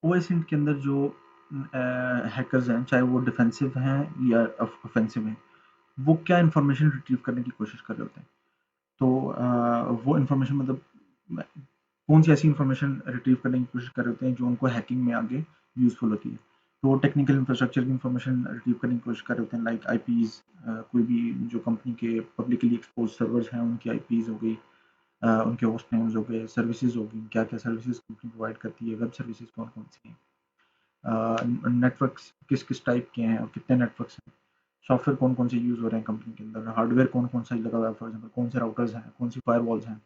ओएसएंट के अंदर जो हैकर्स हैं, चाहे वो डिफेंसिव हैं या ऑफेंसिव हैं, वो क्या इन्फॉर्मेशन रिट्रीव करने की कोशिश कर रहे होते हैं। तो वो इन्फॉर्मेशन मतलब कौन सी ऐसी इन्फॉर्मेशन रिट्रीव करने की कोशिश कर रहे होते हैं जो उनको हैकिंग में आगे यूजफुल होती है। तो वो टेक्निकल इंफ्रास्ट्रक्चर की इन्फॉर्मेशन रिट्रीव करने की कोशिश कर रहे होते हैं, लाइक आईपीज, कोई भी जो कंपनी के पब्लिकली एक्सपोज सर्वर्स हैं उनकी आईपीज हो गई, उनके होस्ट नेम्स हो गए, सर्विसेज हो गई, क्या क्या सर्विसेज कंपनी प्रोवाइड करती है, वेब सर्विसेज कौन कौन सी हैं, नेटवर्क्स किस किस टाइप के हैं और कितने नेटवर्क्स हैं, सॉफ्टवेयर कौन कौन से यूज़ हो रहे हैं कंपनी के अंदर, हार्डवेयर कौन कौन सा लगा हुआ है, फॉर एग्जाम्पल कौन से राउटर्स हैं, कौन सी फायरवॉल्स हैं।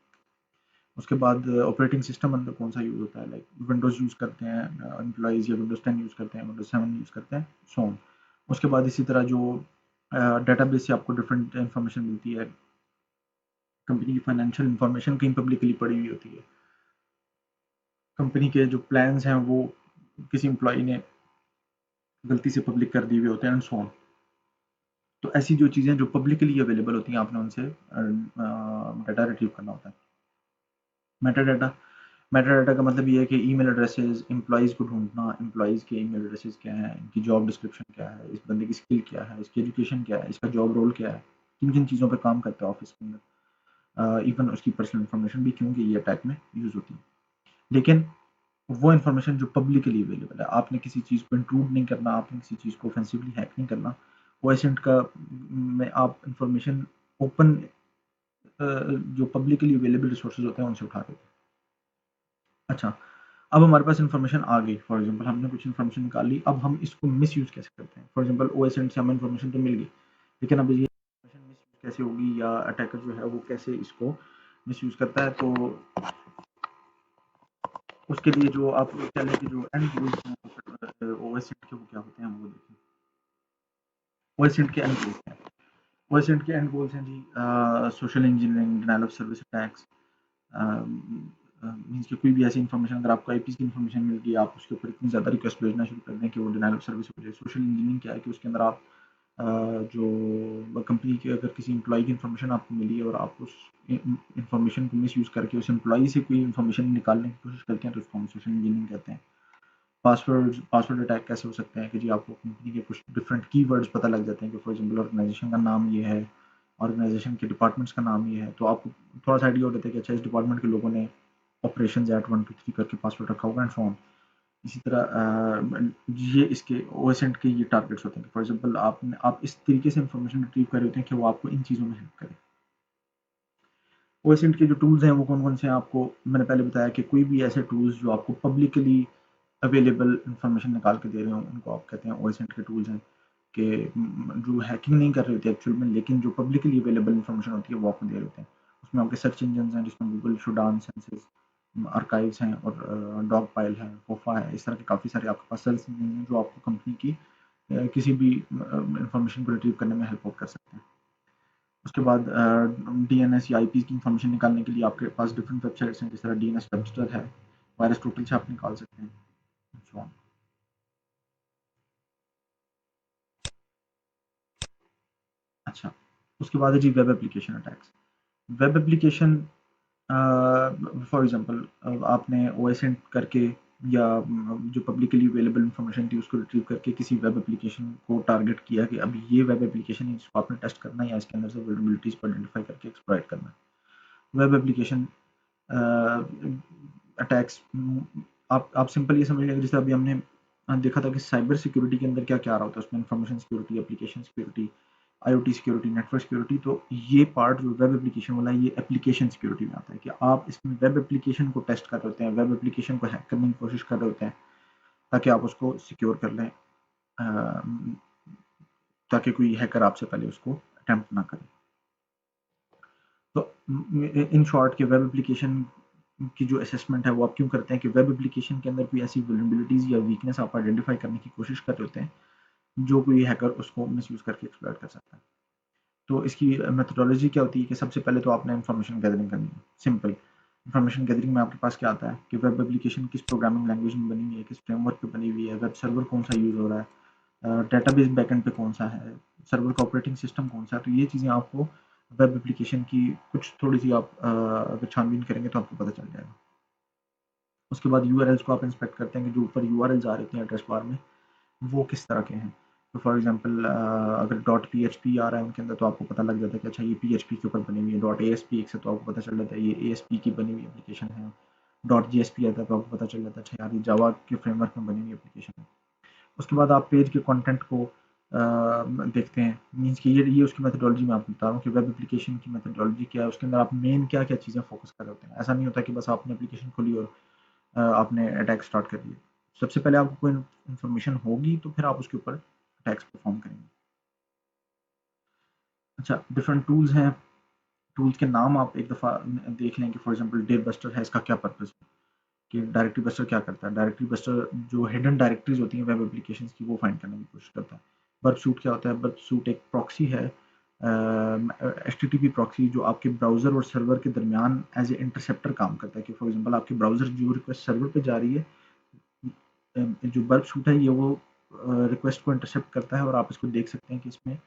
उसके बाद ऑपरेटिंग सिस्टम अंदर कौन सा यूज़ होता है, लाइक विंडोज़ यूज़ करते हैं एम्प्लॉइज़, या विंडोज़ 10 यूज़ करते हैं, विंडोज़ 7 यूज़ करते हैं, सो ऑन। उसके बाद इसी तरह जो डेटाबेस से आपको डिफरेंट इन्फॉर्मेशन मिलती है, कंपनी की फाइनेंशियल इन्फॉर्मेशन कहीं पब्लिकली पड़ी हुई होती है, कंपनी के जो प्लान्स हैं वो किसी एम्प्लॉई ने गलती से पब्लिक कर दिए हुए होते हैं, एंड सो ऑन। तो ऐसी जो चीज़ें जो पब्लिकली अवेलेबल होती हैं, आपने उनसे डाटा रिट्रीव करना होता है। मेटा डाटा, मेटा डाटा का मतलब ये है कि ईमेल एड्रेसेस, एम्प्लॉइज़ को ढूंढना, एम्प्लॉइज़ के ईमेल एड्रेसेस क्या हैं, इनकी जॉब डिस्क्रिप्शन क्या है, इस बंदे की स्किल क्या है, इसकी एजुकेशन क्या है, इसका जॉब रोल क्या है, किन किन चीज़ों पर काम करता है ऑफिस के अंदर, इवन उसकी पर्सनल इन्फॉर्मेशन भी, क्योंकि ये अटैक में यूज़ होती है। लेकिन वो इन्फॉर्मेशन जो पब्लिकली अवेलेबल है, आपने किसी चीज़ को इंट्रूड नहीं करना, आपने किसी चीज़ को ऑफेंसिवली हैक नहीं करना, ओएसएंट का में आप इन्फॉर्मेशन ओपन, जो पब्लिकली अवेलेबल रिसोर्सेज होते हैं उनसे उठा देते हैं। अच्छा, अब हमारे पास इन्फॉर्मेशन आ गई, फॉर एग्जांपल हमने कुछ इन्फॉर्मेशन निकाली, अब हम इसको मिसयूज़ कैसे करते हैं। फॉर एग्जांपल ओएसएंट से हमें इन्फॉर्मेशन तो मिल गई, लेकिन अब ये इन्फॉर्मेशन मिसयूज़ कैसे होगी, या अटैकर जो है वो कैसे इसको मिसयूज़ करता है। तो उसके लिए जो आप चलें कि जो एंड गोल्स हैं ओएसएंट के, वो क्या होते हैं वो देखें। ओएसएंट के एंड गोल्स हैं, ओएसएंट के एंड गोल्स हैं जी, social engineering, denial of service attacks, means कि कोई भी ऐसी इन्फॉर्मेशन, अगर आपको आईपी की इन्फॉर्मेशन मिल गई, आप उसके ऊपर इतनी ज़्यादा रिक्वेस्ट भेजना शुरू कर दें कि वो डिनायल ऑफ सर्विस हो जाए। सोशल इंजीनियरिंग क्या है कि उसके अंदर आप जो कंपनी के, अगर किसी एम्प्लॉय की इन्फॉर्मेशन आपको मिली है और आप उस इन्फॉर्मेशन को मिस यूज़ करके उस एम्प्लॉय से कोई इन्फॉर्मेशन निकालने की कोशिश करते हैं, तो उसको हम सोशल इंजीनियरिंग कहते हैं। पासवर्ड अटैक कैसे हो सकते हैं कि जी आपको कंपनी के कुछ डिफरेंट कीवर्ड्स पता लग जाते हैं, कि फॉर एग्जांपल ऑर्गेनाइजेशन का नाम ये है, ऑर्गेनाइजेशन के डिपार्टमेंट्स का नाम ये है, तो आपको थोड़ा सा आइडिया हो जाता है कि अच्छा इस डिपार्टमेंट के लोगों ने ऑपरेशन एट 1 2 3 करके पासवर्ड रखा होगा, एंड सो ऑन। इसी तरह ये इसके ओएसएंट के ये टारगेट्स होते हैं कि फॉर एग्जांपल आप इस तरीके से इंफॉर्मेशन रिट्रीव कर रहे होते हैं कि वो आपको इन चीज़ों में हेल्प करें। ओएसएंट के जो टूल्स हैं वो कौन कौन से हैं, आपको मैंने पहले बताया कि कोई भी ऐसे टूल्स जो आपको पब्लिकली अवेलेबल इंफॉर्मेशन निकाल के दे रहे हो उनको आप कहते हैं ओएसएंट के टूल्स हैं, कि जो हैकिंग नहीं कर रहे होते एक्चुअल में, लेकिन जो पब्लिकली अवेलेबल इंफॉर्मेशन होती है वो आपको दे रहे होते हैं। उसमें आपके सर्च इंजन हैं, जिसमें गूगल, शोडान, सेंसिस, आर्काइव्स हैं, और डॉग पाइल है, फोफा है, इस तरह के काफ़ी सारे आपके पास सर्च इंजन हैं जो आपको कंपनी की किसी भी इंफॉर्मेशन को रिट्रीव करने में हेल्प आउट कर सकते हैं। उसके बाद डीएनएस या आईपी की इंफॉर्मेशन निकालने के लिए आपके पास डिफरेंट वेबसाइट्स हैं, जिस तरह डीएनएस वेबस्टर है, वायरस टोटल से आप निकाल सकते हैं, so on। अच्छा, उसके बाद है जी web application attacks. Web application, for example आपने ओएसएंट करके या जो पब्लिकली अवेलेबल इंफॉर्मेशन थी उसको रिट्रीव करके किसी वेब एप्लीकेशन को टारगेट किया कि अब ये वेब एप्लीकेशन है जिसको आपने टेस्ट करना है, या इसके अंदर से वल्नरेबिलिटीज को आइडेंटिफाई करके एक्सप्लॉइट करना है। वेब एप्लीकेशन अटैक्स, आप सिंपल ये समझ लेंगे, जैसे अभी हमने देखा था कि साइबर सिक्योरिटी के अंदर क्या क्या आ रहा होता है, उसमें information security, application security, IoT security, network security. तो ये पार्ट जो वेब एप्लीकेशन वाला है, ये एप्लीकेशन सिक्योरिटी में आता है कि आप इसमें वेब एप्लीकेशन को टेस्ट कर रहे होते हैं, वेब एप्लीकेशन को हैक करने की कोशिश कर रहे होते हैं, ताकि आप उसको सिक्योर कर लें, ताकि कोई हैकर आपसे पहले उसको अटेम्प्ट ना करे। तो इन शॉर्ट कि वेब एप्लीकेशन की जो असेसमेंट है वो आप क्यों करते हैं, कि वेब एप्लीकेशन के अंदर कोई ऐसी वल्नरेबिलिटीज़ या वीकनेस आप आइडेंटिफाई करने की कोशिश कर रहे होते हैं जो कोई हैकर उसको मिसयूज़ करके एक्सप्लॉइट कर सकता है। तो इसकी मेथोडोलॉजी क्या होती है कि सबसे पहले तो आपने इन्फॉर्मेशन गैदरिंग करनी है, सिंपल। इन्फॉर्मेशन गैदरिंग में आपके पास क्या आता है कि वेब एप्लीकेशन किस प्रोग्रामिंग लैंग्वेज में बनी हुई है, किस फ्रेमवर्क पे बनी हुई है, वेब सर्वर कौन सा यूज़ हो रहा है, डेटाबेस बैकएंड पे कौन सा है, सर्वर का ऑपरेटिंग सिस्टम कौन सा है। तो ये चीज़ें आपको वेब एप्लीकेशन की कुछ थोड़ी सी आप छानबीन करेंगे तो आपको पता चल जाएगा। उसके बाद यूआरएल्स को आप इंस्पेक्ट करते हैं कि जो ऊपर यूआरएल्स आ रहे हैं एड्रेस बार में वो किस तरह के हैं। तो फॉर एग्जांपल अगर डॉट पीएचपी आ रहा है उनके अंदर तो आपको पता लग जाता है कि अच्छा ये पीएचपी के ऊपर बनी हुई है। डॉट एएसपी एक से तो आपको पता चल जाता है ये एएसपी की बनी हुई एप्लीकेशन है। डॉट जीएसपी आता है तो आपको पता चल जाता है अच्छा यार ये जावा के फ्रेमवर्क में बनी हुई एप्लीकेशन है। उसके बाद आप पेज के कंटेंट को देखते हैं, मीन्स कि ये उसकी मेथडोलॉजी मैं आपको बता रहा हूँ कि वेब एप्लीकेशन की मेथडोलॉजी क्या है, उसके अंदर आप मेन क्या क्या चीज़ें फोकस कर रहे होते हैं। ऐसा नहीं होता कि बस आपने एप्लीकेशन खोली और आपने अटैक स्टार्ट कर दिया। सबसे पहले आपको कोई इन्फॉर्मेशन होगी तो फिर आप उसके ऊपर अटैक्स परफॉर्म करेंगे। अच्छा, डिफरेंट टूल्स हैं, टूल्स के नाम आप एक दफ़ा देख लें कि फॉर एग्जांपल डेट बस्टर है, इसका क्या पर्पस है, कि डायरेक्टरी बस्टर क्या करता है। डायरेक्टरी बस्टर जो हिडन डायरेक्टरीज होती हैं वेब एप्लीकेशंस की वो फाइंड करने की कोशिश करता है। बर्प सूट क्या होता है, बर्प सूट एक प्रॉक्सी है, एचटीटीपी प्रॉक्सी जो आपके ब्राउज़र और सर्वर के दरमियान एज ए इंटरसेप्टर काम करता है। कि फॉर एग्जांपल आपके ब्राउज़र जो रिक्वेस्ट सर्वर पे जा रही है, जो बर्प सूट है ये वो रिक्वेस्ट को इंटरसेप्ट करता है और आप इसको देख सकते हैं कि इसमें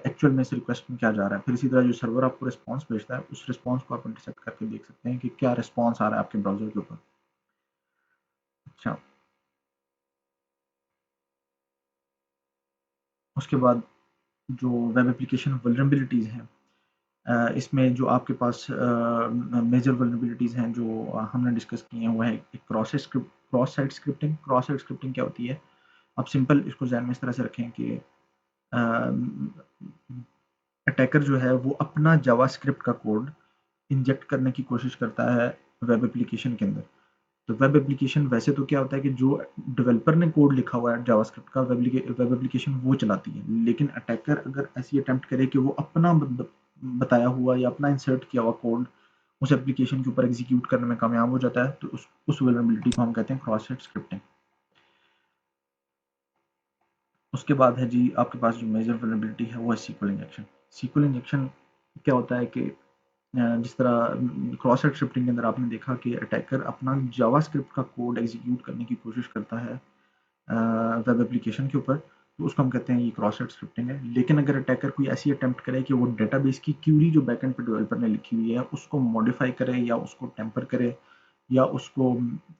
एक्चुअल में इस रिक्वेस्ट में क्या जा रहा है। फिर इसी तरह जो सर्वर आपको रिस्पॉन्स भेजता है उस रिस्पॉन्स को आप इंटरसेप्ट करके देख सकते हैं कि क्या रिस्पॉन्स आ रहा है आपके ब्राउज़र के ऊपर। अच्छा, उसके बाद जो वेब एप्लीकेशन वल्नरेबिलिटीज़ हैं, इसमें जो आपके पास मेजर वल्नरेबिलिटीज़ हैं जो हमने डिस्कस की हैं वो है एक cross site scripting. Cross site scripting क्या होती है, आप सिंपल इसको ध्यान में इस तरह से रखें कि अटैकर जो है वो अपना जावास्क्रिप्ट का कोड इंजेक्ट करने की कोशिश करता है वेब एप्लीकेशन के अंदर। तो वेब एप्लीकेशन वैसे तो क्या होता है कि जो डेवलपर ने कोड लिखा हुआ है जावास्क्रिप्ट का वेब एप्लीकेशन वो चलाती है, लेकिन अटैकर अगर ऐसी अटेम्प्ट करे कि वो अपना बताया हुआ या अपना इंसर्ट किया हुआ कोड उस एप्लीकेशन के ऊपर एग्जीक्यूट करने में कामयाब हो जाता है तो उस वल्नरेबिलिटी को हम कहते हैं क्रॉस साइट स्क्रिप्टिंग। उसके बाद है जी आपके पास जो मेजर वल्नरेबिलिटी है वो है सीक्वल इंजेक्शन। सीक्वल इंजेक्शन क्या होता है कि जिस तरह क्रॉस साइट स्क्रिप्टिंग के अंदर आपने देखा कि अटैकर अपना जावास्क्रिप्ट का कोड एग्जीक्यूट करने की कोशिश करता है वेब एप्लीकेशन के ऊपर, तो उसको हम कहते हैं ये क्रॉस साइट स्क्रिप्टिंग है। लेकिन अगर अटैकर कोई ऐसी अटेम्प्ट करे कि वो डेटाबेस की क्यूरी जो बैकएंड पे डेवलपर ने लिखी हुई है उसको मॉडिफाई करे या उसको टेम्पर करे या उसको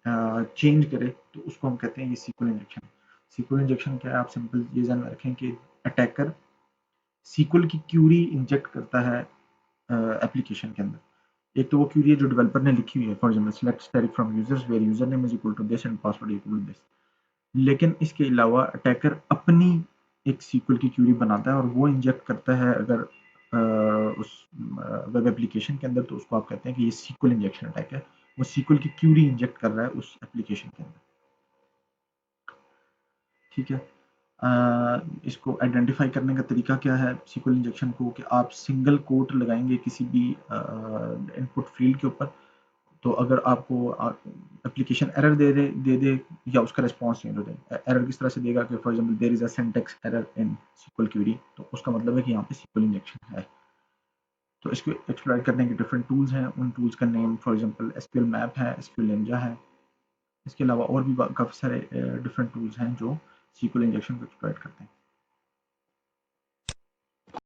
चेंज करे, तो उसको हम कहते हैं ये सीक्वल इंजेक्शन। सीक्वल इंजेक्शन क्या है, आप सिंपल ये ध्यान में रखें कि अटैकर सीक्वल की क्यूरी इंजेक्ट करता है एप्लीकेशन के अंदर। एक तो वो क्यूरी है जो डेवलपर ने लिखी हुई है, for example select static from users where user name is equal to this and password equal to this. लेकिन इसके अलावा अटैकर अपनी एक सीक्वल की क्यूरी बनाता है और वो इंजेक्ट करता है अगर उस वेब एप्लीकेशन के अंदर, तो उसको आप कहते हैं कि ये सीक्वल इंजेक्शन अटैक है। वो सीक्वल की क्यूरी इंजेक्ट कर रहा है उस एप्लीकेशन के अंदर। ठीक है, इसको आइडेंटिफाई करने का तरीका क्या है सीक्वल इंजेक्शन को, कि आप सिंगल कोट लगाएंगे किसी भी इनपुट फील्ड के ऊपर, तो अगर आपको एप्लीकेशन एरर दे दे या उसका रिस्पॉन्स चेंज हो जाए। एरर किस तरह से देगा कि for example there is a syntax error in SQL query, तो उसका मतलब है कि यहाँ पे सीक्वल इंजेक्शन है। तो इसको एक्सप्लॉइट करने के डिफरेंट टूल्स हैं, उन टूल्स का name for example SQL map है, एसक्यूएल निंजा है। इसके अलावा और भी काफ़ी सारे डिफरेंट टूल्स हैं जो सीक्वल इंजेक्शन को एक्सप्लॉइट करते हैं।